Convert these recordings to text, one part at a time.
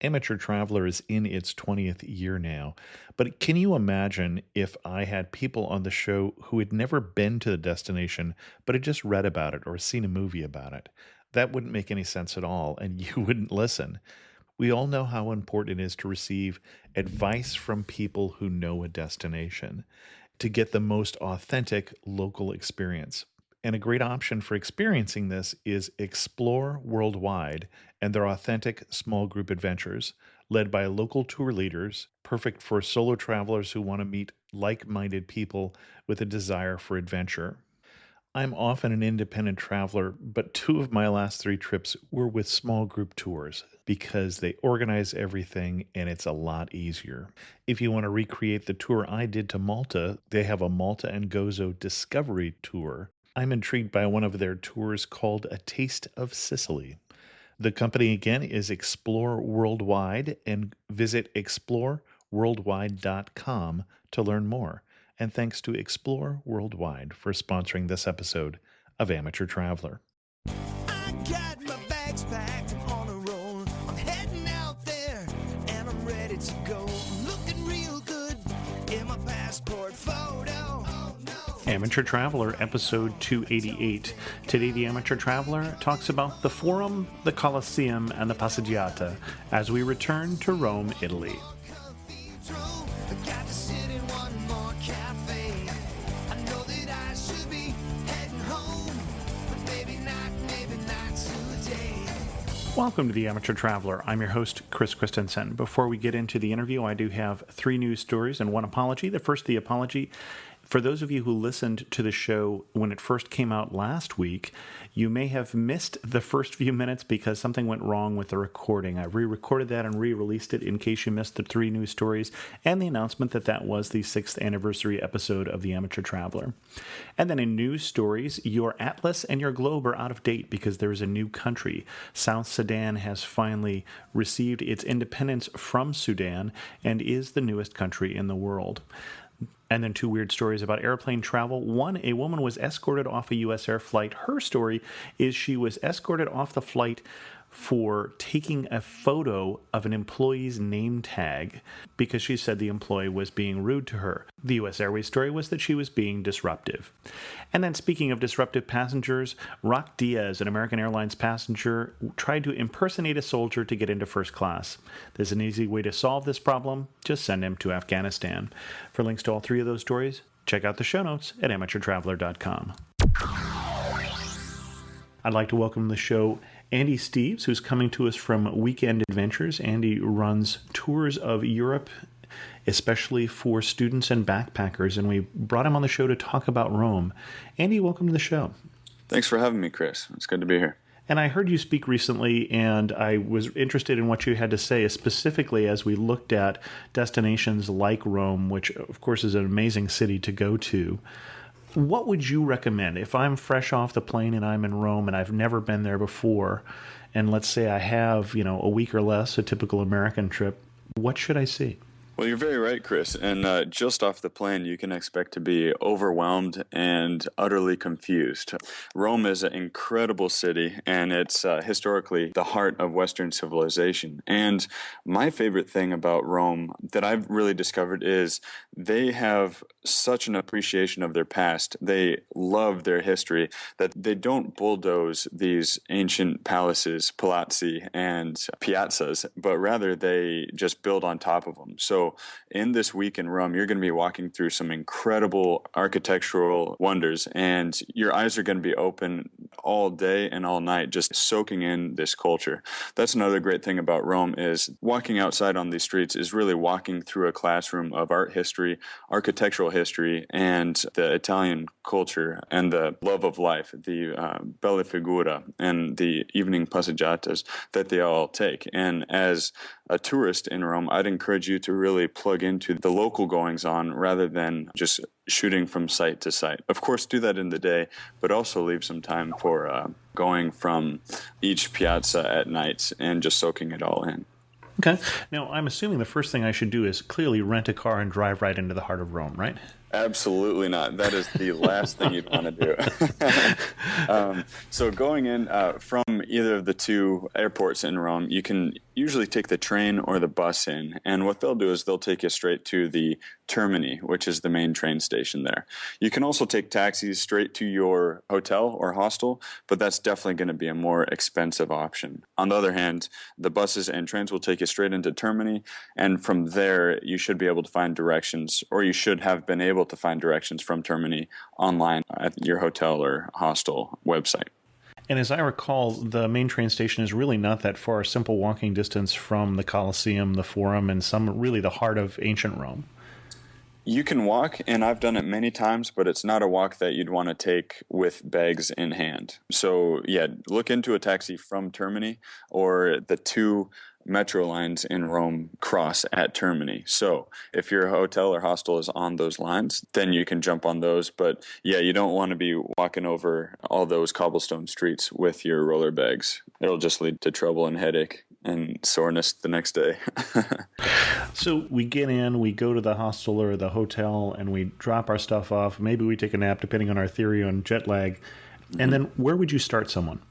Amateur Traveler is in its 20th year now, but can you imagine if I had people on the show who had never been to the destination but had just read about it or seen a movie about it? That wouldn't make any sense at all, and you wouldn't listen. We all know how important it is to receive advice from people who know a destination to get the most authentic local experience. And a great option for experiencing this is Explore Worldwide and their authentic small group adventures, led by local tour leaders, perfect for solo travelers who want to meet like minded people with a desire for adventure. I'm often an independent traveler, but two of my last three trips were with small group tours because they organize everything and it's a lot easier. If you want to recreate the tour I did to Malta, they have a Malta and Gozo Discovery Tour. I'm intrigued by one of their tours called A Taste of Sicily. The company again is Explore Worldwide, and visit exploreworldwide.com to learn more. And thanks to Explore Worldwide for sponsoring this episode of Amateur Traveler. I got my bags packed, I'm on a roll. I'm heading out there and I'm ready to go. Looking real good in my passport photo. Amateur Traveler, episode 288. Today, the Amateur Traveler talks about the Forum, the Coloseum, and the Passeggiata as we return to Rome, Italy. Welcome to the Amateur Traveler. I'm your host, Chris Christensen. Before we get into the interview, I do have three news stories and one apology. The first, the apology. For those of you who listened to the show when it first came out last week, you may have missed the first few minutes because something went wrong with the recording. I re-recorded that and re-released it in case you missed the three news stories and the announcement that that was the 6th anniversary episode of The Amateur Traveler. And then in news stories, your atlas and your globe are out of date because there is a new country. South Sudan has finally received its independence from Sudan and is the newest country in the world. And then two weird stories about airplane travel. One, a woman was escorted off a U.S. air flight. Her story is she was escorted off the flight for taking a photo of an employee's name tag because she said the employee was being rude to her. The U.S. Airways story was that she was being disruptive. And then speaking of disruptive passengers, Rock Diaz, an American Airlines passenger, tried to impersonate a soldier to get into first class. There's an easy way to solve this problem. Just send him to Afghanistan. For links to all three of those stories, check out the show notes at amateurtraveler.com. I'd like to welcome to the show Andy Steves, who's coming to us from Weekend Adventures. Andy runs tours of Europe, especially for students and backpackers, and we brought him on the show to talk about Rome. Andy, welcome to the show. Thanks for having me, Chris. It's good to be here. And I heard you speak recently, and I was interested in what you had to say, specifically as we looked at destinations like Rome, which, of course, is an amazing city to go to. What would you recommend if I'm fresh off the plane and I'm in Rome and I've never been there before, and let's say I have, a week or less, a typical American trip, what should I see? Well, you're very right, Chris. And just off the plane, you can expect to be overwhelmed and utterly confused. Rome is an incredible city, and it's historically the heart of Western civilization. And my favorite thing about Rome that I've really discovered is they have such an appreciation of their past. They love their history, that they don't bulldoze these ancient palaces, palazzi, and piazzas, but rather they just build on top of them. So in this week in Rome, you're going to be walking through some incredible architectural wonders, and your eyes are going to be open all day and all night, just soaking in this culture. That's another great thing about Rome, is walking outside on these streets is really walking through a classroom of art history, architectural history, and the Italian culture and the love of life, the bella figura and the evening passeggiatas that they all take. And as a tourist in Rome, I'd encourage you to really plug into the local goings-on rather than just shooting from site to site. Of course, do that in the day, but also leave some time for going from each piazza at night and just soaking it all in. Okay. Now, I'm assuming the first thing I should do is clearly rent a car and drive right into the heart of Rome, right? Absolutely not. That is the last thing you'd want to do. So going in from either of the two airports in Rome, you can usually take the train or the bus in. And what they'll do is they'll take you straight to the Termini, which is the main train station there. You can also take taxis straight to your hotel or hostel, but that's definitely going to be a more expensive option. On the other hand, the buses and trains will take you straight into Termini, and from there you should be able to find directions, or you should have been able to find directions from Termini online at your hotel or hostel website. And as I recall, the main train station is really not that far, a simple walking distance from the Coliseum, the Forum, and really the heart of ancient Rome. You can walk, and I've done it many times, but it's not a walk that you'd want to take with bags in hand. So, yeah, look into a taxi from Termini, or the two metro lines in Rome cross at Termini. So if your hotel or hostel is on those lines, then you can jump on those. But yeah, you don't want to be walking over all those cobblestone streets with your roller bags. It'll just lead to trouble and headache and soreness the next day. So we get in, we go to the hostel or the hotel, and we drop our stuff off. Maybe we take a nap, depending on our theory on jet lag. And then where would you start someone?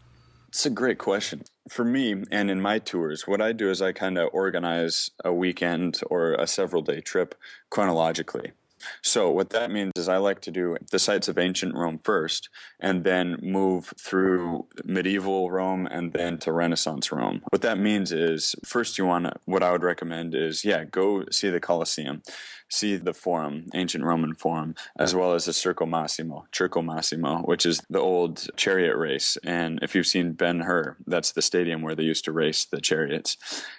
It's a great question. For me, and in my tours, what I do is I kind of organize a weekend or a several-day trip chronologically. So what that means is I like to do the sites of ancient Rome first, and then move through medieval Rome and then to Renaissance Rome. What that means is, first what I would recommend is, go see the Coliseum, see the Forum, ancient Roman Forum, as well as the Circo Massimo, which is the old chariot race. And if you've seen Ben-Hur, that's the stadium where they used to race the chariots.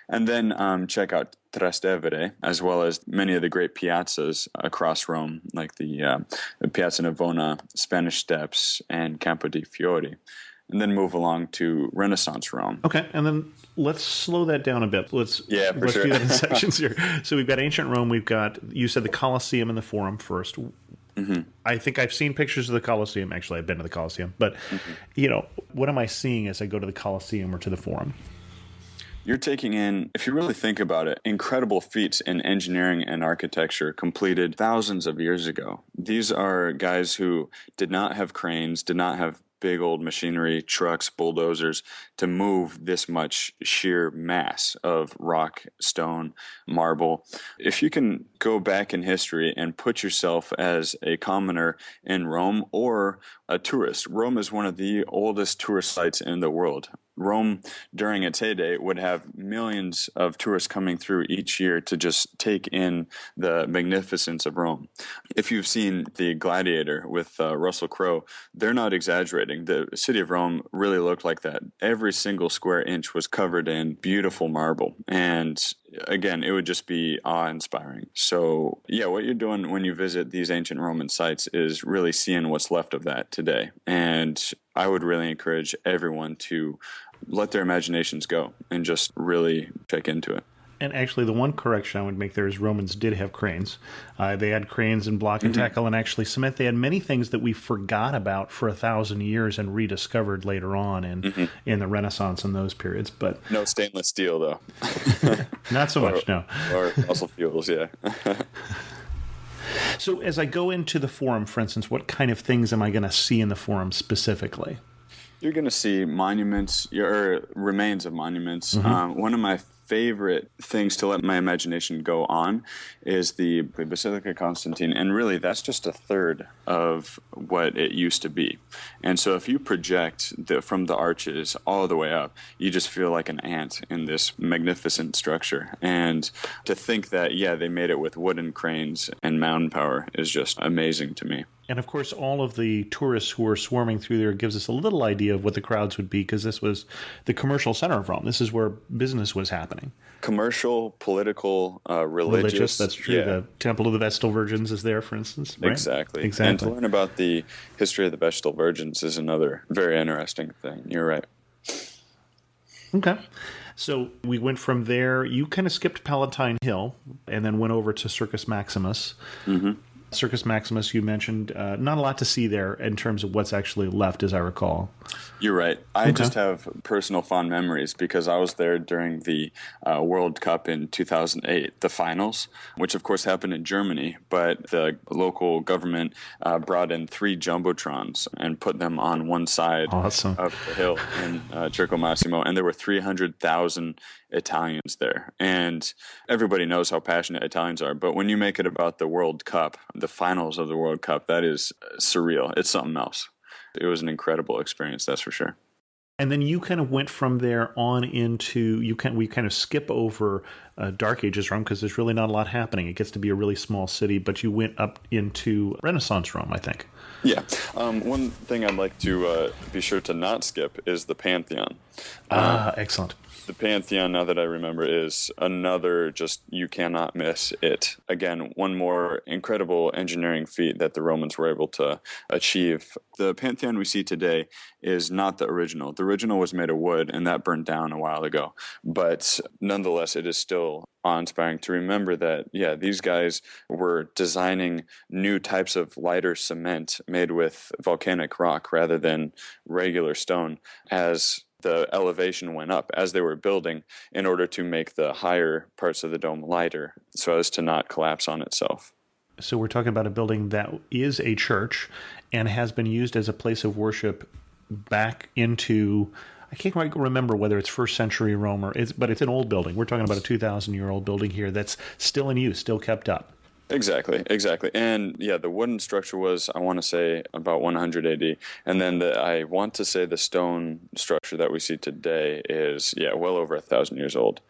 And then check out Trastevere, as well as many of the great piazzas across Rome, like the Piazza Navona, Spanish Steps, and Campo di Fiori. And then move along to Renaissance Rome. Okay, and then let's slow that down a bit. Let's sure. do that in sections here. So we've got ancient Rome. We've got, you said, the Colosseum and the Forum first. Mm-hmm. I think I've seen pictures of the Coliseum. Actually, I've been to the Coliseum. But, what am I seeing as I go to the Coliseum or to the Forum? You're taking in, if you really think about it, incredible feats in engineering and architecture completed thousands of years ago. These are guys who did not have cranes, did not have big old machinery, trucks, bulldozers to move this much sheer mass of rock, stone, marble. If you can go back in history and put yourself as a commoner in Rome or a tourist, Rome is one of the oldest tourist sites in the world. Rome, during its heyday, would have millions of tourists coming through each year to just take in the magnificence of Rome. If you've seen The Gladiator with Russell Crowe, they're not exaggerating. The city of Rome really looked like that. Every single square inch was covered in beautiful marble. And again, it would just be awe-inspiring. So, what you're doing when you visit these ancient Roman sites is really seeing what's left of that today. And I would really encourage everyone to let their imaginations go and just really check into it. And actually, the one correction I would make there is Romans did have cranes. They had cranes and block and tackle and actually cement. They had many things that we forgot about for 1,000 years and rediscovered later on in the Renaissance and those periods. But no stainless steel, though. Not so much, no. Or fossil fuels, yeah. So as I go into the Forum, for instance, what kind of things am I going to see in the Forum specifically? You're going to see monuments, or remains of monuments. One of my favorite things to let my imagination go on is the Basilica Constantine, and really that's just a third of what it used to be. And so if you project from the arches all the way up, you just feel like an ant in this magnificent structure. And to think that, they made it with wooden cranes and mountain power is just amazing to me. And, of course, all of the tourists who are swarming through there gives us a little idea of what the crowds would be, because this was the commercial center of Rome. This is where business was happening. Commercial, political, religious. That's true. Yeah. The Temple of the Vestal Virgins is there, for instance. Right? Exactly. And to learn about the history of the Vestal Virgins is another very interesting thing. You're right. Okay. So we went from there. You kind of skipped Palatine Hill and then went over to Circus Maximus. Circus Maximus, you mentioned, not a lot to see there in terms of what's actually left, as I recall. You're right. I just have personal fond memories because I was there during the World Cup in 2008, the finals, which of course happened in Germany, but the local government brought in 3 jumbotrons and put them on one side Awesome. of the hill in Circus Massimo, and there were 300,000 Italians there. And everybody knows how passionate Italians are, but when you make it about the World Cup, the finals of the World Cup, that is surreal. It's something else. It was an incredible experience, that's for sure. And then you kind of went from there on into, we kind of skip over Dark Ages Rome because there's really not a lot happening. It gets to be a really small city, but you went up into Renaissance Rome, I think. Yeah. One thing I'd like to be sure to not skip is the Pantheon. Excellent. The Pantheon, now that I remember, is another just you cannot miss it. Again, one more incredible engineering feat that the Romans were able to achieve. The Pantheon we see today is not the original. The original was made of wood, and that burned down a while ago. But nonetheless, it is still awe-inspiring to remember that, these guys were designing new types of lighter cement made with volcanic rock rather than regular stone as the elevation went up as they were building in order to make the higher parts of the dome lighter so as to not collapse on itself. So we're talking about a building that is a church and has been used as a place of worship back into, I can't quite remember whether it's first century Rome but it's an old building. We're talking about a 2,000-year-old building here that's still in use, still kept up. Exactly. And the wooden structure was, I want to say, about 100 AD. And then I want to say the stone structure that we see today is, well over 1,000 years old.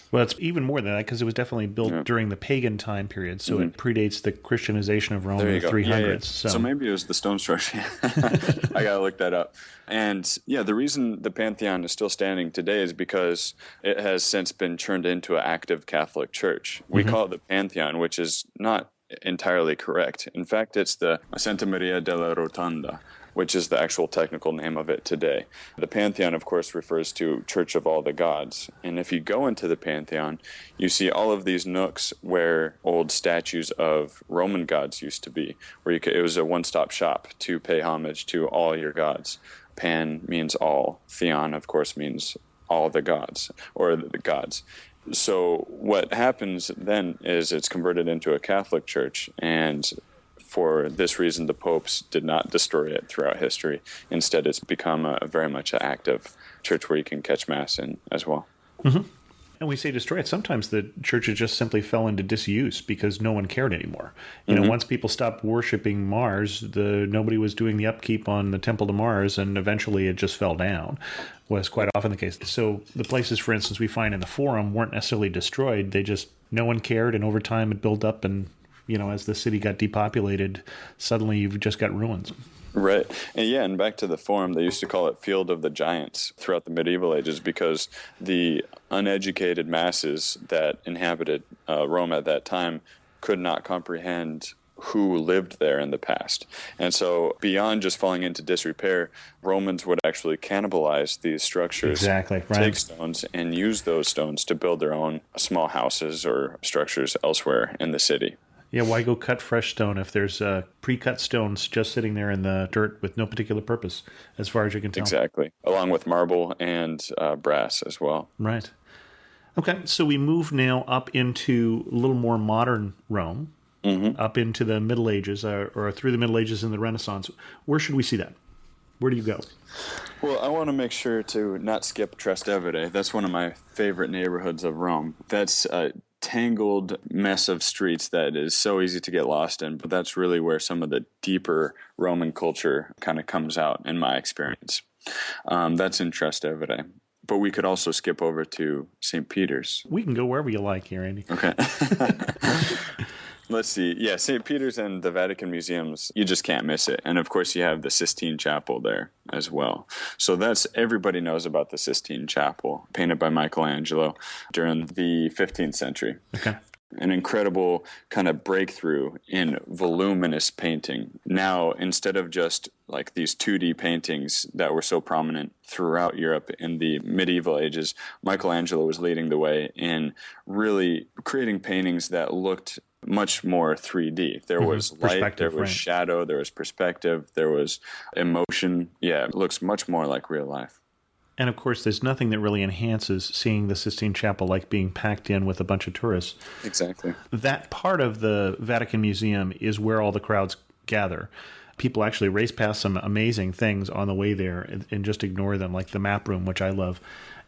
Well, it's even more than that because it was definitely built during the pagan time period, so it predates the Christianization of Rome in the 300s. So maybe it was the stone structure. I got to look that up. And the reason the Pantheon is still standing today is because it has since been turned into an active Catholic church. We call it the Pantheon, which is not entirely correct. In fact, it's the Santa Maria della Rotonda, which is the actual technical name of it today. The Pantheon, of course, refers to Church of All the Gods. And if you go into the Pantheon, you see all of these nooks where old statues of Roman gods used to be, where it was a one-stop shop to pay homage to all your gods. Pan means all. Theon, of course, means all the gods, or the gods. So what happens then is it's converted into a Catholic church, and for this reason, the popes did not destroy it throughout history. Instead, it's become a very much an active church where you can catch Mass in as well. Mm-hmm. And we say destroy it. Sometimes the churches just simply fell into disuse because no one cared anymore. You know, once people stopped worshiping Mars, nobody was doing the upkeep on the Temple to Mars, and eventually it just fell down. Was quite often the case. So the places, for instance, we find in the Forum weren't necessarily destroyed. No one cared, and over time it built up, and as the city got depopulated, suddenly you've just got ruins. Right. And back to the Forum, they used to call it Field of the Giants throughout the medieval ages because the uneducated masses that inhabited Rome at that time could not comprehend who lived there in the past. And so beyond just falling into disrepair, Romans would actually cannibalize these structures. Exactly, right. Take stones and use those stones to build their own small houses or structures elsewhere in the city. Yeah, why go cut fresh stone if there's pre-cut stones just sitting there in the dirt with no particular purpose, as far as you can tell? Exactly, along with marble and brass as well. Right. Okay, so we move now up into a little more modern Rome, up into the Middle Ages, or through the Middle Ages and the Renaissance. Where should we see that? Where do you go? Well, I want to make sure to not skip Trastevere. That's one of my favorite neighborhoods of Rome. That's a tangled mess of streets that is so easy to get lost in, but that's really where some of the deeper Roman culture kind of comes out in my experience. That's in Trastevere. But we could also skip over to St. Peter's. We can go wherever you like here, Andy. Okay. Let's see. Yeah, St. Peter's and the Vatican Museums, you just can't miss it. And of course, you have the Sistine Chapel there as well. So everybody knows about the Sistine Chapel, painted by Michelangelo during the 15th century. Okay. An incredible kind of breakthrough in voluminous painting. Now, instead of just like these 2D paintings that were so prominent throughout Europe in the medieval ages, Michelangelo was leading the way in really creating paintings that looked much more 3D. There was light, there was shadow, there was perspective, there was emotion. Yeah, it looks much more like real life. And of course, there's nothing that really enhances seeing the Sistine Chapel like being packed in with a bunch of tourists. Exactly. That part of the Vatican Museum is where all the crowds gather. People actually race past some amazing things on the way there and just ignore them, like the map room, which I love.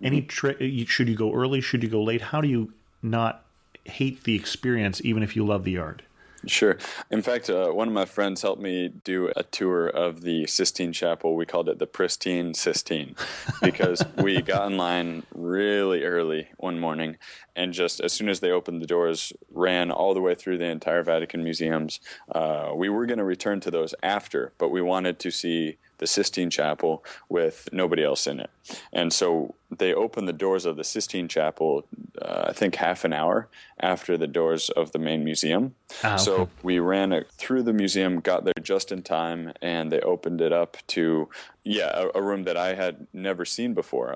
Should you go early? Should you go late? How do you not hate the experience, even if you love the art? Sure. In fact, one of my friends helped me do a tour of the Sistine Chapel. We called it the Pristine Sistine because we got in line really early one morning and just as soon as they opened the doors, ran all the way through the entire Vatican museums. We were going to return to those after, but we wanted to see the Sistine Chapel with nobody else in it. And so they opened the doors of the Sistine Chapel, I think half an hour after the doors of the main museum. So we ran through the museum, got there just in time, and they opened it up to, a room that I had never seen before,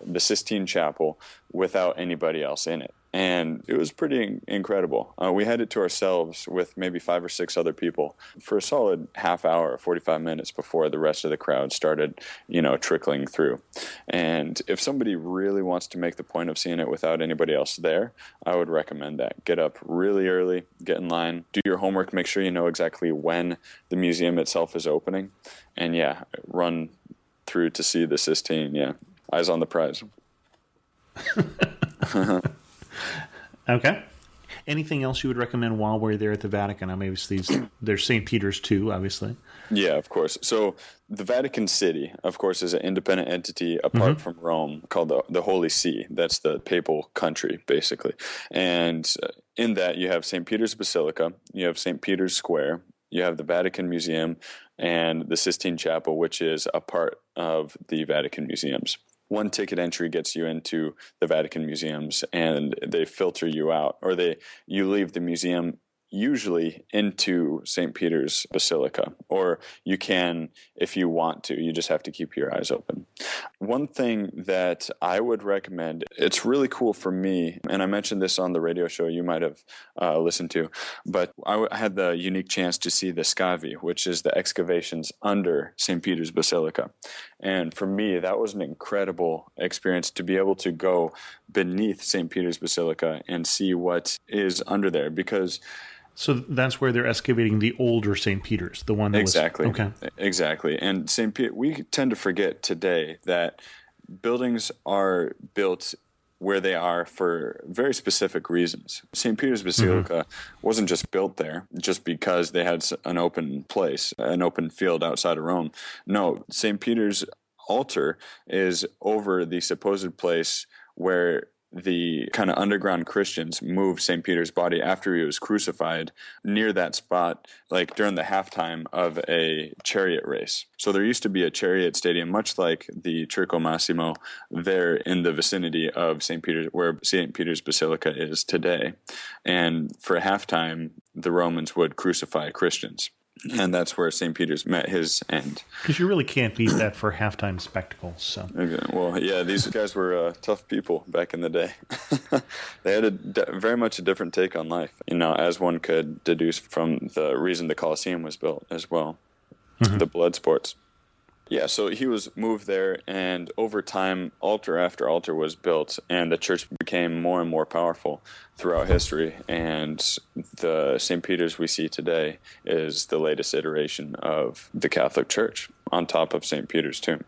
the Sistine Chapel, without anybody else in it. And it was pretty incredible. We had it to ourselves with maybe 5 or 6 other people for a solid half hour, 45 minutes before the rest of the crowd started, trickling through. And if somebody really wants to make the point of seeing it without anybody else there, I would recommend that. Get up really early, get in line, do your homework, make sure you know exactly when the museum itself is opening, and run through to see the Sistine. Yeah, eyes on the prize. Okay. Anything else you would recommend while we're there at the Vatican? I mean, there's St. Peter's too, obviously. Yeah, of course. So the Vatican City, of course, is an independent entity apart from Rome called the Holy See. That's the papal country, basically. And in that, you have St. Peter's Basilica, you have St. Peter's Square, you have the Vatican Museum, and the Sistine Chapel, which is a part of the Vatican Museums. One ticket entry gets you into the Vatican museums, and they filter you out, or you leave the museum usually into St. Peter's Basilica, or you can if you want to. You just have to keep your eyes open. One thing that I would recommend, it's really cool for me, and I mentioned this on the radio show you might have listened to, but I had the unique chance to see the Scavi, which is the excavations under St. Peter's Basilica. And for me, that was an incredible experience to be able to go beneath St. Peter's Basilica and see what is under there, because so that's where they're excavating the older St. Peter's, the one that exactly. was... Okay. Exactly. And St. Peter, we tend to forget today that buildings are built where they are for very specific reasons. St. Peter's Basilica wasn't just built there just because they had an open place, an open field outside of Rome. No, St. Peter's altar is over the supposed place where the kind of underground Christians moved St. Peter's body after he was crucified near that spot, like during the halftime of a chariot race. So there used to be a chariot stadium, much like the Circus Maximus, there in the vicinity of St. Peter's, where St. Peter's Basilica is today. And for halftime, the Romans would crucify Christians. And that's where St. Peter's met his end. Because you really can't beat that for halftime spectacles. So. Okay. Well, yeah, these guys were tough people back in the day. They had very much a different take on life, as one could deduce from the reason the Coloseum was built as well, the blood sports. Yeah, so he was moved there, and over time, altar after altar was built, and the church became more and more powerful throughout history. And the St. Peter's we see today is the latest iteration of the Catholic Church, on top of St. Peter's tomb.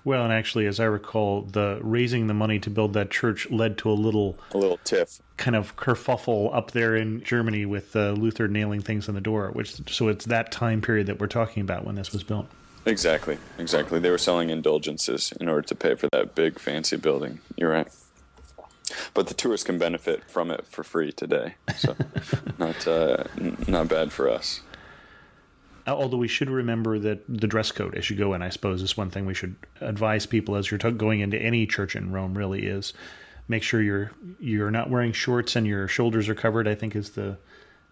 Well, and actually, as I recall, the raising the money to build that church led to a little tiff, kind of kerfuffle up there in Germany with Luther nailing things on the door. So it's that time period that we're talking about when this was built. Exactly. They were selling indulgences in order to pay for that big fancy building. You're right. But the tourists can benefit from it for free today, so not bad for us. Although we should remember that the dress code as you go in, I suppose, is one thing we should advise people as you're going into any church in Rome. Really is make sure you're not wearing shorts and your shoulders are covered. I think is the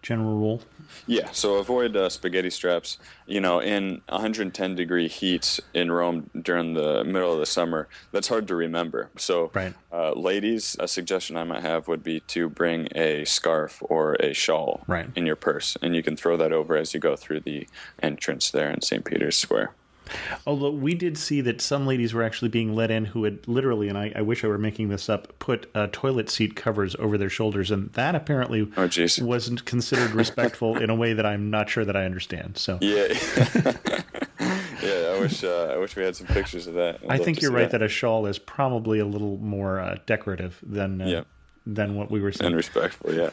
general rule? Yeah, so avoid spaghetti straps. You know, in 110-degree heat in Rome during the middle of the summer, that's hard to remember. So, Right. Ladies, a suggestion I might have would be to bring a scarf or a shawl Right. in your purse, and you can throw that over as you go through the entrance there in St. Peter's Square. Although we did see that some ladies were actually being let in who had literally, and I wish I were making this up, put toilet seat covers over their shoulders, and that apparently wasn't considered respectful in a way that I'm not sure that I understand. So Yeah. Yeah, I wish we had some pictures of that. I think you're right that a shawl is probably a little more decorative than what we were saying. And respectful, yeah.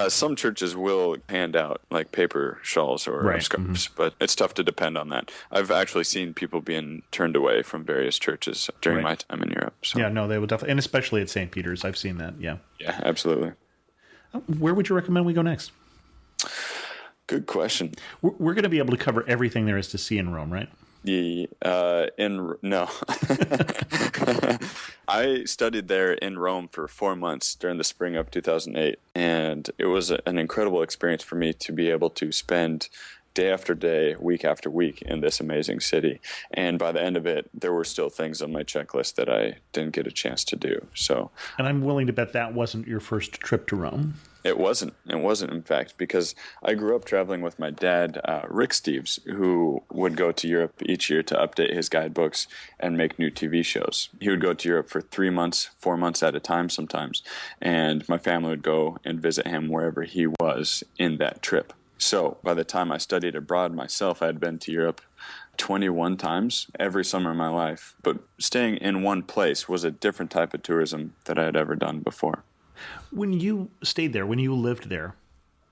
Some churches will hand out like paper shawls or scarves, but it's tough to depend on that. I've actually seen people being turned away from various churches during my time in Europe. So. Yeah, no, they will definitely, and especially at St. Peter's, I've seen that. Yeah. Yeah, absolutely. Where would you recommend we go next? Good question. We're going to be able to cover everything there is to see in Rome, right? No. I studied there in Rome for 4 months during the spring of 2008, and it was an incredible experience for me to be able to spend day after day, week after week in this amazing city. And by the end of it, there were still things on my checklist that I didn't get a chance to do. So, and I'm willing to bet that wasn't your first trip to Rome. It wasn't, in fact, because I grew up traveling with my dad, Rick Steves, who would go to Europe each year to update his guidebooks and make new TV shows. He would go to Europe for 3 months, 4 months at a time sometimes, and my family would go and visit him wherever he was in that trip. So by the time I studied abroad myself, I had been to Europe 21 times every summer of my life. But staying in one place was a different type of tourism that I had ever done before. When you stayed there, when you lived there,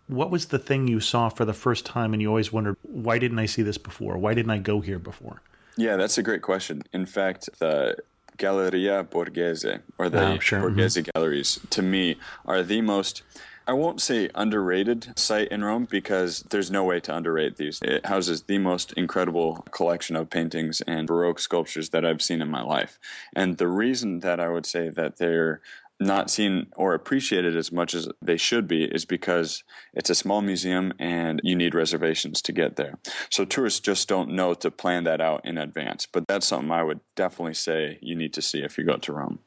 what was the thing you saw for the first time and you always wondered, why didn't I see this before? Why didn't I go here before? Yeah, that's a great question. In fact, the Galleria Borghese, or the Borghese galleries, to me, are the most, I won't say underrated site in Rome, because there's no way to underrate these. It houses the most incredible collection of paintings and Baroque sculptures that I've seen in my life. And the reason that I would say that they're not seen or appreciated as much as they should be is because it's a small museum and you need reservations to get there. So tourists just don't know to plan that out in advance. But that's something I would definitely say you need to see if you go to Rome.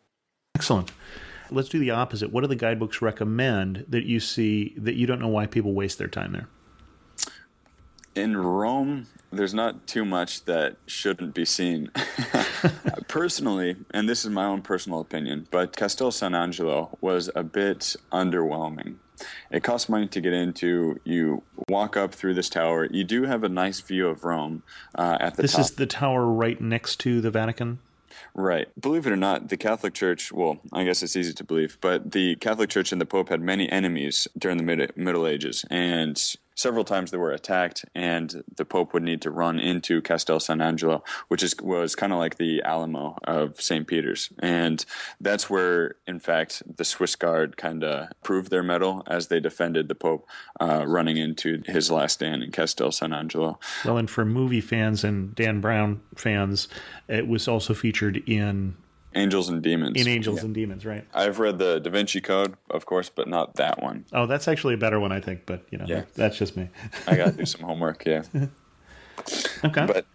Excellent. Let's do the opposite. What do the guidebooks recommend that you see that you don't know why people waste their time there? In Rome, there's not too much that shouldn't be seen. Personally, and this is my own personal opinion, but Castel San Angelo was a bit underwhelming. It costs money to get into. You walk up through this tower. You do have a nice view of Rome at the top. This is the tower right next to the Vatican? Right. Believe it or not, the Catholic Church, well, I guess it's easy to believe, but the Catholic Church and the Pope had many enemies during the Middle Ages, and several times they were attacked, and the Pope would need to run into Castel San Angelo, which was kind of like the Alamo of St. Peter's. And that's where, in fact, the Swiss Guard kind of proved their mettle as they defended the Pope running into his last stand in Castel San Angelo. Well, and for movie fans and Dan Brown fans, it was also featured in Angels and Demons. In Angels and Demons, right. I've read the Da Vinci Code, of course, but not that one. Oh, that's actually a better one, I think, but, that's just me. I got to do some homework, yeah. Okay. But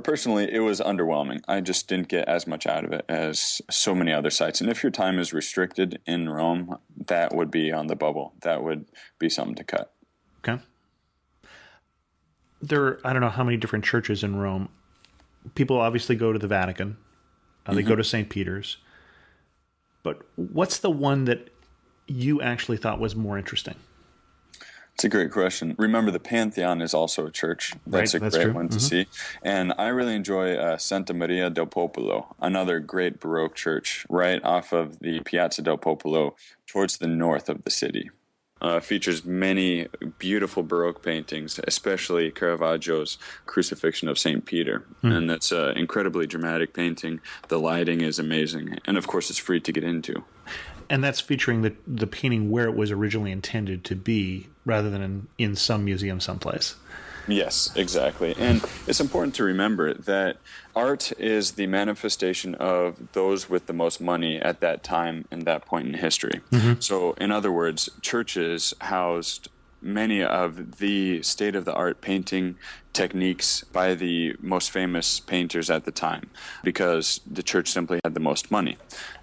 personally, it was underwhelming. I just didn't get as much out of it as so many other sites. And if your time is restricted in Rome, that would be on the bubble. That would be something to cut. Okay. There are, I don't know how many different churches in Rome. People obviously go to the Vatican. They go to St. Peter's. But what's the one that you actually thought was more interesting? It's a great question. Remember, the Pantheon is also a church. That's a great one to see. And I really enjoy Santa Maria del Popolo, another great Baroque church right off of the Piazza del Popolo towards the north of the city. Features many beautiful Baroque paintings, especially Caravaggio's Crucifixion of St. Peter. And that's an incredibly dramatic painting. The lighting is amazing. And, of course, it's free to get into. And that's featuring the painting where it was originally intended to be rather than in some museum someplace. Yes, exactly. And it's important to remember that art is the manifestation of those with the most money at that time and that point in history. So, in other words, churches housed many of the state-of-the-art painting techniques by the most famous painters at the time, because the church simply had the most money.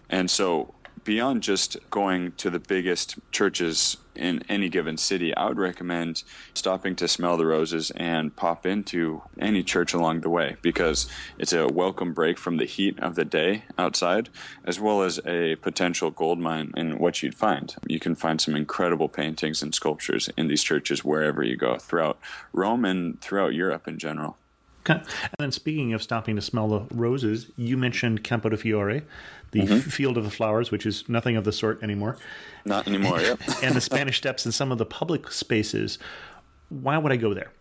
And so beyond just going to the biggest churches in any given city, I would recommend stopping to smell the roses and pop into any church along the way, because it's a welcome break from the heat of the day outside, as well as a potential gold mine in what you'd find. You can find some incredible paintings and sculptures in these churches wherever you go throughout Rome and throughout Europe in general. Okay. And then speaking of stopping to smell the roses, you mentioned Campo di Fiori, the Field of the Flowers, which is nothing of the sort anymore. Not anymore, yep. And the Spanish Steps and some of the public spaces. Why would I go there?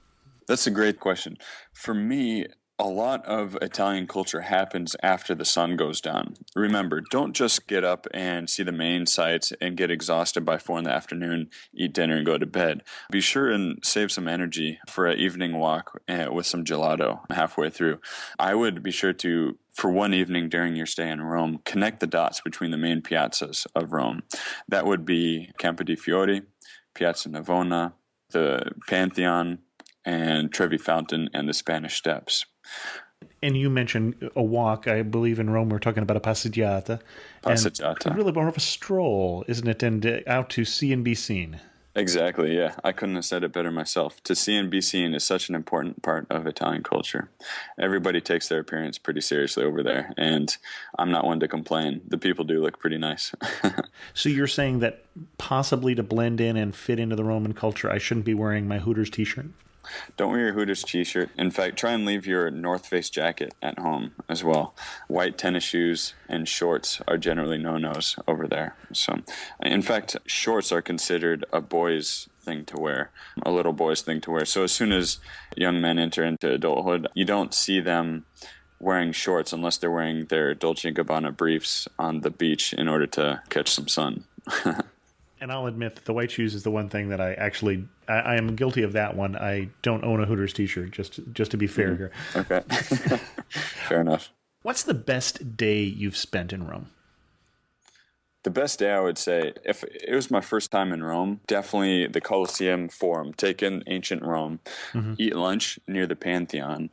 That's a great question. For me, a lot of Italian culture happens after the sun goes down. Remember, don't just get up and see the main sights and get exhausted by 4 p.m, eat dinner, and go to bed. Be sure and save some energy for an evening walk with some gelato halfway through. I would be sure to, for one evening during your stay in Rome, connect the dots between the main piazzas of Rome. That would be Campo di Fiori, Piazza Navona, the Pantheon, and Trevi Fountain, and the Spanish Steps. And you mentioned a walk. I believe in Rome we're talking about a passeggiata. Passeggiata. And really more of a stroll, isn't it? And out to see and be seen. Exactly, yeah. I couldn't have said it better myself. To see and be seen is such an important part of Italian culture. Everybody takes their appearance pretty seriously over there, and I'm not one to complain. The people do look pretty nice. So you're saying that possibly to blend in and fit into the Roman culture, I shouldn't be wearing my Hooters t-shirt? Don't wear your Hooters t-shirt. In fact, try and leave your North Face jacket at home as well. White tennis shoes and shorts are generally no-nos over there. So, in fact, shorts are considered a boy's thing to wear, a little boy's thing to wear. So as soon as young men enter into adulthood, you don't see them wearing shorts unless they're wearing their Dolce & Gabbana briefs on the beach in order to catch some sun. And I'll admit that the white shoes is the one thing that I am guilty of that one. I don't own a Hooters t-shirt, just to be fair here. Okay. Fair enough. What's the best day you've spent in Rome? The best day, I would say, if it was my first time in Rome, definitely the Coloseum Forum. Take in ancient Rome, eat lunch near the Pantheon,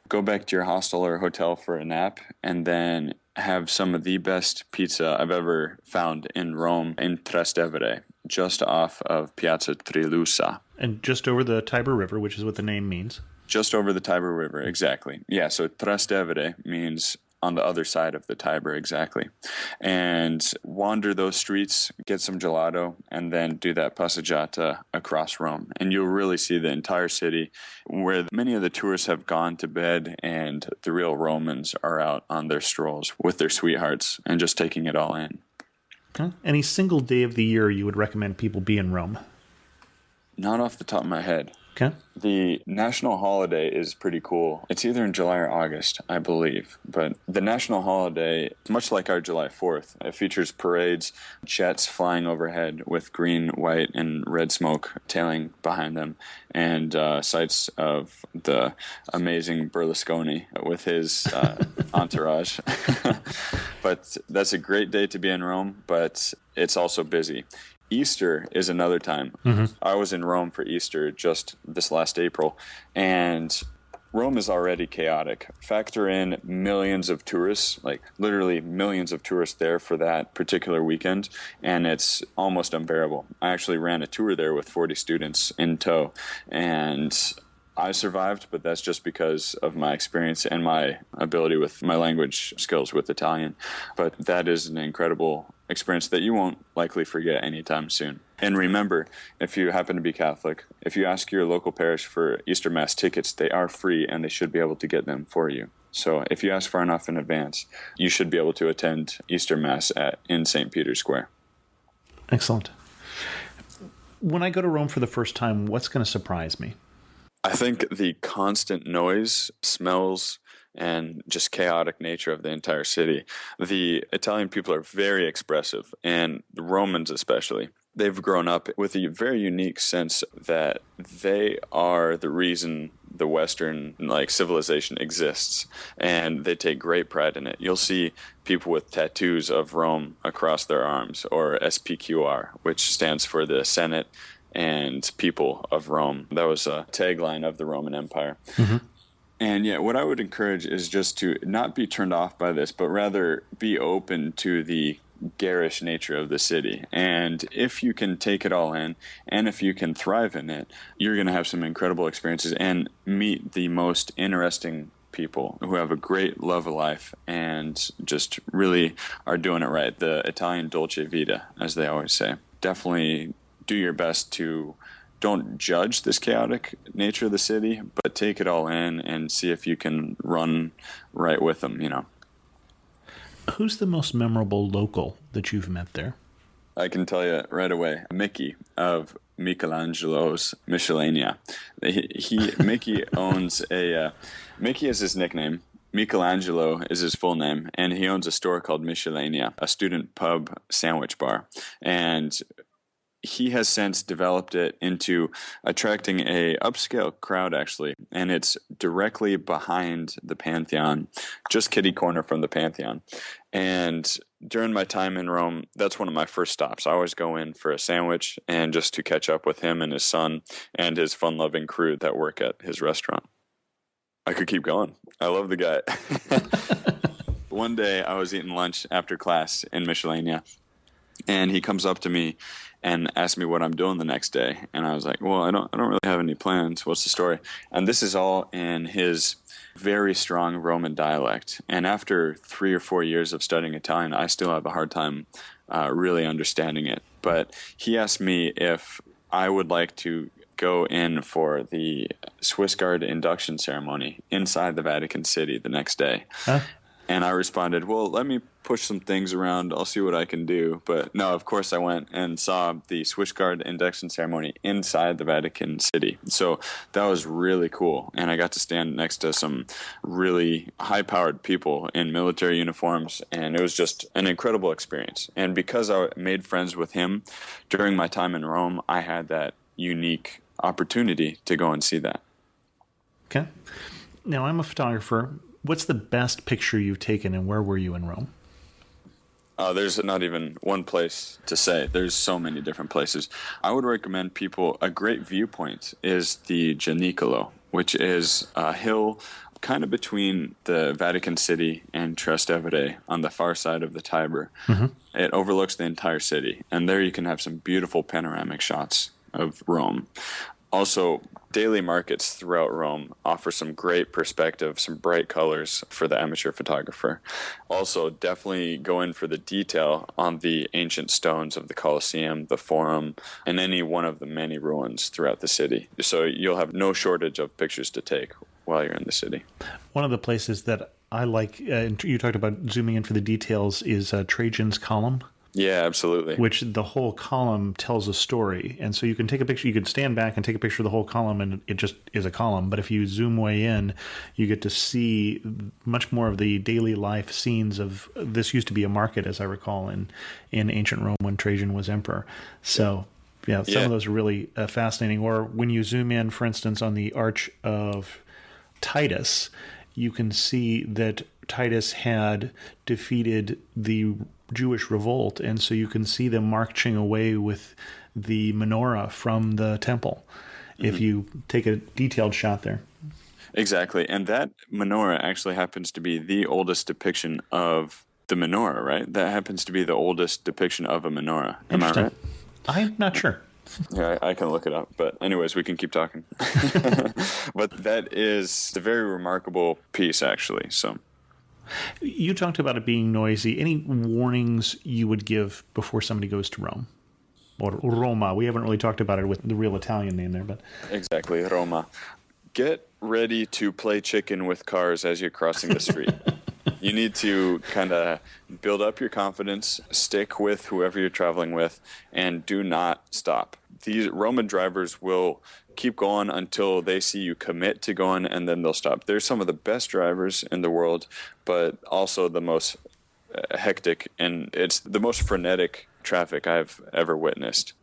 go back to your hostel or hotel for a nap, and then have some of the best pizza I've ever found in Rome in Trastevere, just off of Piazza Trilussa. And just over the Tiber River, which is what the name means. Just over the Tiber River, exactly. Yeah, so Trastevere means on the other side of the Tiber, exactly. And wander those streets, get some gelato, and then do that passeggiata across Rome. And you'll really see the entire city, where many of the tourists have gone to bed and the real Romans are out on their strolls with their sweethearts and just taking it all in. Okay. Any single day of the year you would recommend people be in Rome? Not off the top of my head. Okay. The national holiday is pretty cool. It's either in July or August, I believe. But the national holiday, much like our July 4th, it features parades, jets flying overhead with green, white, and red smoke tailing behind them, and sights of the amazing Berlusconi with his entourage. But that's a great day to be in Rome, but it's also busy. Easter is another time. I was in Rome for Easter just this last April, and Rome is already chaotic. Factor in millions of tourists, like literally millions of tourists there for that particular weekend, and it's almost unbearable. I actually ran a tour there with 40 students in tow, and I survived, but that's just because of my experience and my ability with my language skills with Italian. But that is an incredible experience that you won't likely forget anytime soon. And remember, if you happen to be Catholic, if you ask your local parish for Easter Mass tickets, they are free and they should be able to get them for you. So if you ask far enough in advance, you should be able to attend Easter Mass in St. Peter's Square. Excellent. When I go to Rome for the first time, what's going to surprise me? I think the constant noise, smells, and just chaotic nature of the entire city. The Italian people are very expressive, and the Romans especially. They've grown up with a very unique sense that they are the reason the Western civilization exists, and they take great pride in it. You'll see people with tattoos of Rome across their arms, or SPQR, which stands for the Senate and people of Rome. That was a tagline of the Roman Empire. And yeah, what I would encourage is just to not be turned off by this, but rather be open to the garish nature of the city. And if you can take it all in, and if you can thrive in it, you're going to have some incredible experiences and meet the most interesting people who have a great love of life and just really are doing it right. The Italian dolce vita, as they always say. Definitely do your best to don't judge this chaotic nature of the city, but take it all in and see if you can run right with them, you know. Who's the most memorable local that you've met there? I can tell you right away, Mickey of Michelangelo's Miscellanea. Mickey owns Mickey is his nickname. Michelangelo is his full name, and he owns a store called Miscellanea, a student pub sandwich bar. And he has since developed it into attracting a upscale crowd, actually, and it's directly behind the Pantheon, just kitty corner from the Pantheon. And during my time in Rome, that's one of my first stops. I always go in for a sandwich and just to catch up with him and his son and his fun-loving crew that work at his restaurant. I could keep going. I love the guy. One day I was eating lunch after class in Miscellanea, and he comes up to me and asked me what I'm doing the next day. And I was like, well, I don't really have any plans. What's the story? And this is all in his very strong Roman dialect. And after 3 or 4 years of studying Italian, I still have a hard time really understanding it. But he asked me if I would like to go in for the Swiss Guard induction ceremony inside the Vatican City the next day. Huh? And I responded, well, let me push some things around. I'll see what I can do. But no, of course I went and saw the Swiss Guard induction ceremony inside the Vatican City. So that was really cool. And I got to stand next to some really high-powered people in military uniforms. And it was just an incredible experience. And because I made friends with him during my time in Rome, I had that unique opportunity to go and see that. Okay. Now, I'm a photographer. What's the best picture you've taken, and where were you in Rome? There's not even one place to say. There's so many different places. I would recommend people, a great viewpoint is the Gianicolo, which is a hill kind of between the Vatican City and Trastevere on the far side of the Tiber. Mm-hmm. It overlooks the entire city, and there you can have some beautiful panoramic shots of Rome. Also, daily markets throughout Rome offer some great perspective, some bright colors for the amateur photographer. Also, definitely go in for the detail on the ancient stones of the Coloseum, the Forum, and any one of the many ruins throughout the city. So you'll have no shortage of pictures to take while you're in the city. One of the places that I like, you talked about zooming in for the details, is Trajan's Column. Yeah, absolutely. Which the whole column tells a story. And so you can take a picture, you can stand back and take a picture of the whole column, and it just is a column. But if you zoom way in, you get to see much more of the daily life scenes of, this used to be a market, as I recall, in ancient Rome when Trajan was emperor. So, yeah, some of those are really fascinating. Or when you zoom in, for instance, on the Arch of Titus, you can see that Titus had defeated the Jewish revolt, and so you can see them marching away with the menorah from the temple if you take a detailed shot there. Exactly, and that menorah actually happens to be the oldest depiction of the menorah, right? That happens to be the oldest depiction of a menorah. Am I right? I'm not sure. Yeah, I can look it up. But anyways, we can keep talking. But that is a very remarkable piece, actually. So, you talked about it being noisy. Any warnings you would give before somebody goes to Rome? Or Roma. We haven't really talked about it with the real Italian name there, but exactly, Roma. Get ready to play chicken with cars as you're crossing the street. You need to kind of build up your confidence, stick with whoever you're traveling with, and do not stop. These Roman drivers will keep going until they see you commit to going, and then they'll stop. They're some of the best drivers in the world, but also the most hectic, and it's the most frenetic traffic I've ever witnessed.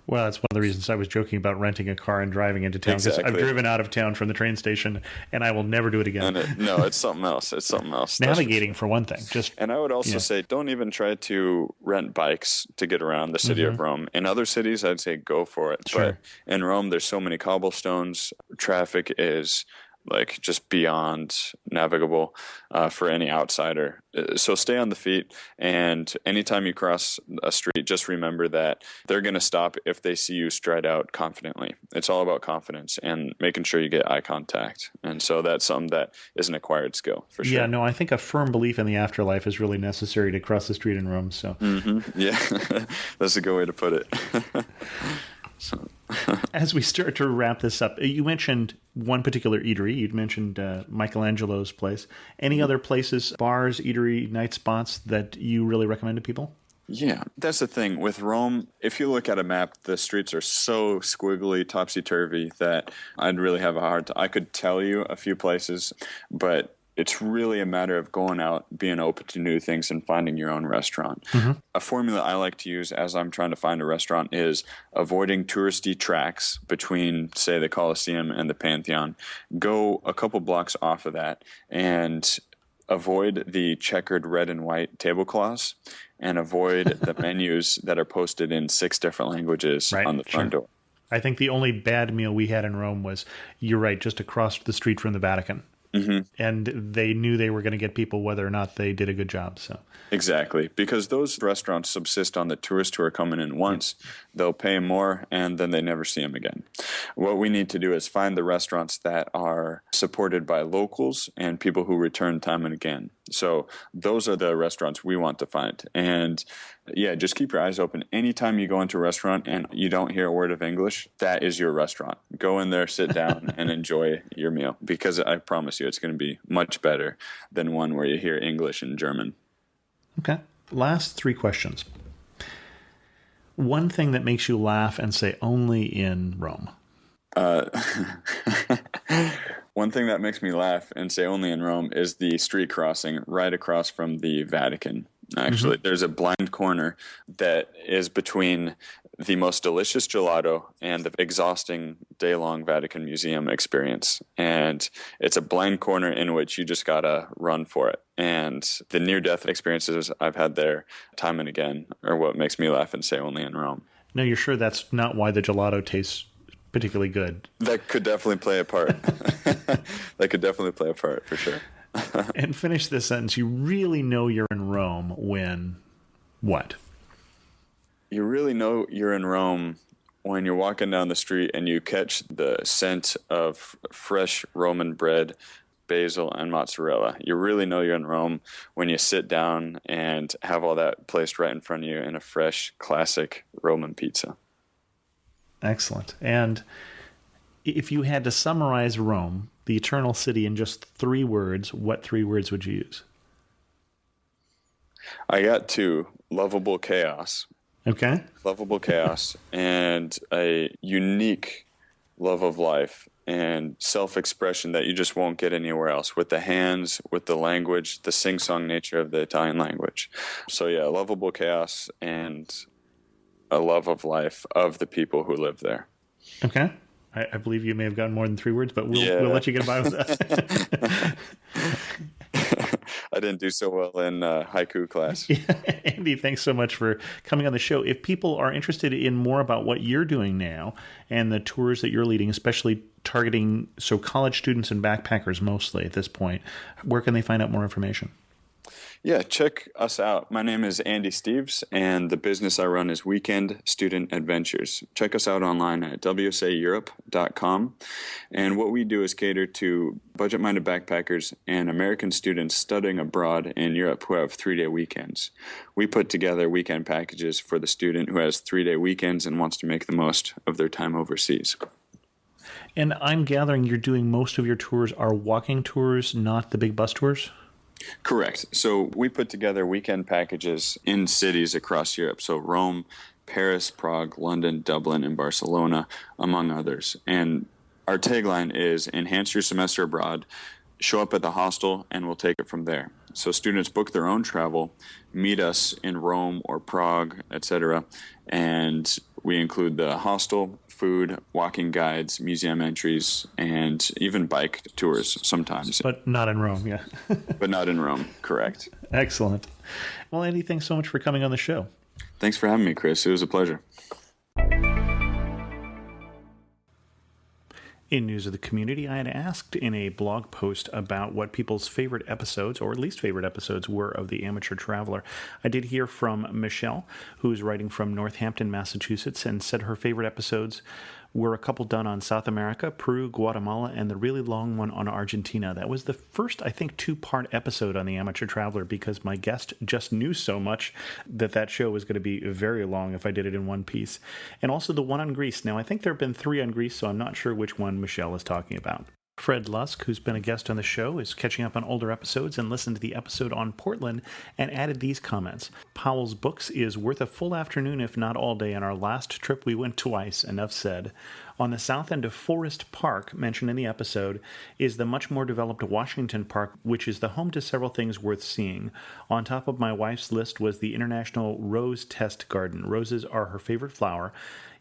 Well, that's one of the reasons I was joking about renting a car and driving into town, because I've driven out of town from the train station, and I will never do it again. No, it's something else. It's something else. Navigating, for one thing. And I would also say, don't even try to rent bikes to get around the city of Rome. In other cities, I'd say go for it. Sure. But in Rome, there's so many cobblestones. Traffic is like just beyond navigable for any outsider. So stay on the feet, and anytime you cross a street, just remember that they're going to stop if they see you stride out confidently. It's all about confidence and making sure you get eye contact. And so that's something that is an acquired skill, for sure. Yeah, no, I think a firm belief in the afterlife is really necessary to cross the street in Rome. So, Yeah, that's a good way to put it. So. As we start to wrap this up, you mentioned one particular eatery. You'd mentioned Michelangelo's place. Any other places, bars, eatery, night spots that you really recommend to people? Yeah, that's the thing. With Rome, if you look at a map, the streets are so squiggly, topsy-turvy that I'd really have a hard time. I could tell you a few places, but it's really a matter of going out, being open to new things, and finding your own restaurant. A formula I like to use as I'm trying to find a restaurant is avoiding touristy tracks between, say, the Coloseum and the Pantheon. Go a couple blocks off of that and avoid the checkered red and white tablecloths, and avoid the menus that are posted in 6 different languages on the front door. I think the only bad meal we had in Rome was, you're right, just across the street from the Vatican. And they knew they were going to get people whether or not they did a good job. So exactly, because those restaurants subsist on the tourists who are coming in once. They'll pay more, and then they never see them again. What we need to do is find the restaurants that are supported by locals and people who return time and again. So those are the restaurants we want to find. And yeah, just keep your eyes open. Anytime you go into a restaurant and you don't hear a word of English, that is your restaurant. Go in there, sit down, and enjoy your meal, because I promise you it's going to be much better than one where you hear English and German. Okay. Last 3 questions. One thing that makes you laugh and say only in Rome. One thing that makes me laugh and say only in Rome is the street crossing right across from the Vatican. Actually, there's a blind corner that is between the most delicious gelato and the exhausting day-long Vatican Museum experience. And it's a blind corner in which you just gotta run for it. And the near-death experiences I've had there time and again are what makes me laugh and say only in Rome. No, you're sure that's not why the gelato tastes particularly good? That could definitely play a part. That could definitely play a part, for sure. And finish this sentence. You really know you're in Rome when what? You really know you're in Rome when you're walking down the street and you catch the scent of fresh Roman bread, basil, and mozzarella. You really know you're in Rome when you sit down and have all that placed right in front of you in a fresh, classic Roman pizza. Excellent. And if you had to summarize Rome, the eternal city, in just 3 words, what 3 words would you use? I got 2. Lovable chaos. Okay. Lovable chaos and a unique love of life and self-expression that you just won't get anywhere else, with the hands, with the language, the sing-song nature of the Italian language. So yeah, lovable chaos and a love of life of the people who live there. Okay. I believe you may have gotten more than 3 words, but we'll let you get by with that. I didn't do so well in haiku class. Yeah. Andy, thanks so much for coming on the show. If people are interested in more about what you're doing now and the tours that you're leading, especially targeting college students and backpackers mostly at this point, where can they find out more information? Yeah, check us out. My name is Andy Steves, and the business I run is Weekend Student Adventures. Check us out online at wsaeurope.com. And what we do is cater to budget-minded backpackers and American students studying abroad in Europe who have 3-day weekends. We put together weekend packages for the student who has 3-day weekends and wants to make the most of their time overseas. And I'm gathering you're doing most of your tours are walking tours, not the big bus tours? Correct. So we put together weekend packages in cities across Europe. So Rome, Paris, Prague, London, Dublin, and Barcelona, among others. And our tagline is enhance your semester abroad, show up at the hostel, and we'll take it from there. So students book their own travel, meet us in Rome or Prague, etc., and We include the hostel, food, walking guides, museum entries, and even bike tours sometimes. But not in Rome, yeah. But not in Rome, correct. Excellent. Well, Andy, thanks so much for coming on the show. Thanks for having me, Chris. It was a pleasure. In news of the community, I had asked in a blog post about what people's favorite episodes or least favorite episodes were of The Amateur Traveler. I did hear from Michelle, who's writing from Northampton, Massachusetts, and said her favorite episodes were a couple done on South America, Peru, Guatemala, and the really long one on Argentina. That was the first, I think, 2-part episode on The Amateur Traveler because my guest just knew so much that show was going to be very long if I did it in one piece. And also the one on Greece. Now, I think there have been 3 on Greece, so I'm not sure which one Michelle is talking about. Fred Lusk, who's been a guest on the show, is catching up on older episodes and listened to the episode on Portland and added these comments. Powell's Books is worth a full afternoon, if not all day. On our last trip, we went twice, enough said. On the south end of Forest Park, mentioned in the episode, is the much more developed Washington Park, which is the home to several things worth seeing. On top of my wife's list was the International Rose Test Garden. Roses are her favorite flower.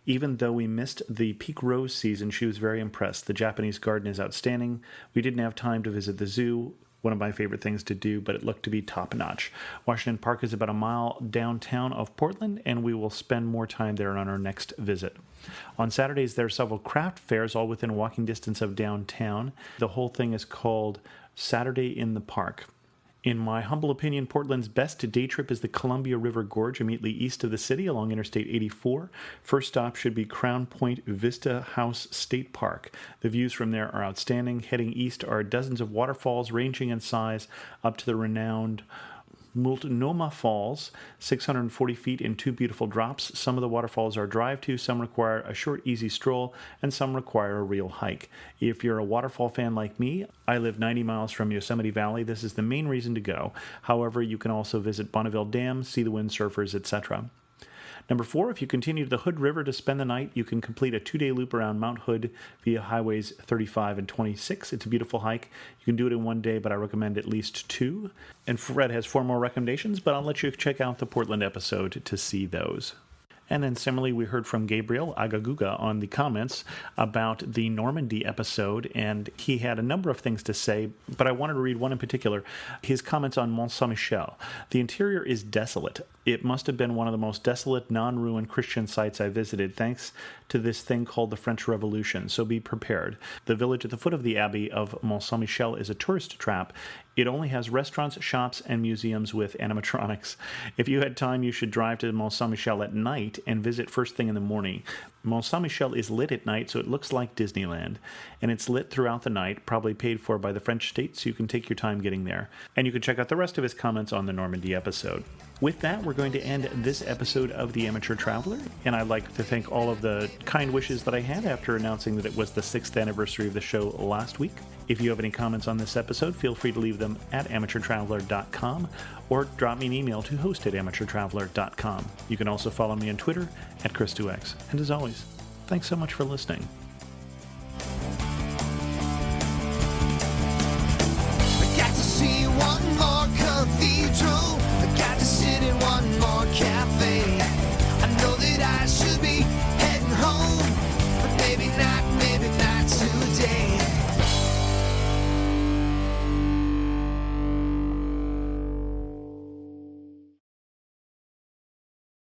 Even though we missed the peak rose season, she was very impressed. The Japanese garden is outstanding. We didn't have time to visit the zoo, one of my favorite things to do, but it looked to be top-notch. Washington Park is about a mile downtown of Portland, and we will spend more time there on our next visit. On Saturdays, there are several craft fairs, all within walking distance of downtown. The whole thing is called Saturday in the Park. In my humble opinion, Portland's best day trip is the Columbia River Gorge immediately east of the city along Interstate 84. First stop should be Crown Point Vista House State Park. The views from there are outstanding. Heading east are dozens of waterfalls ranging in size up to the renowned Multnomah Falls, 640 feet in 2 beautiful drops. Some of the waterfalls are drive to, some require a short, easy stroll, and some require a real hike. If you're a waterfall fan like me, I live 90 miles from Yosemite Valley. This is the main reason to go. However, you can also visit Bonneville Dam, see the windsurfers, etc. Number 4, if you continue to the Hood River to spend the night, you can complete a 2-day loop around Mount Hood via highways 35 and 26. It's a beautiful hike. You can do it in one day, but I recommend at least 2. And Fred has 4 more recommendations, but I'll let you check out the Portland episode to see those. And then similarly, we heard from Gabriel Agaguga on the comments about the Normandy episode, and he had a number of things to say, but I wanted to read one in particular, his comments on Mont Saint-Michel. The interior is desolate. It must have been one of the most desolate, non-ruined Christian sites I visited, thanks to this thing called the French Revolution, so be prepared. The village at the foot of the Abbey of Mont Saint-Michel is a tourist trap. It only has restaurants, shops, and museums with animatronics. If you had time, you should drive to Mont Saint-Michel at night and visit first thing in the morning. Mont Saint-Michel is lit at night, so it looks like Disneyland. And it's lit throughout the night, probably paid for by the French state, so you can take your time getting there. And you can check out the rest of his comments on the Normandy episode. With that, we're going to end this episode of The Amateur Traveler, and I'd like to thank all of the kind wishes that I had after announcing that it was the 6th anniversary of the show last week. If you have any comments on this episode, feel free to leave them at amateurtraveler.com or drop me an email to host@amateurtraveler.com. You can also follow me on Twitter @Chris2X. And as always, thanks so much for listening.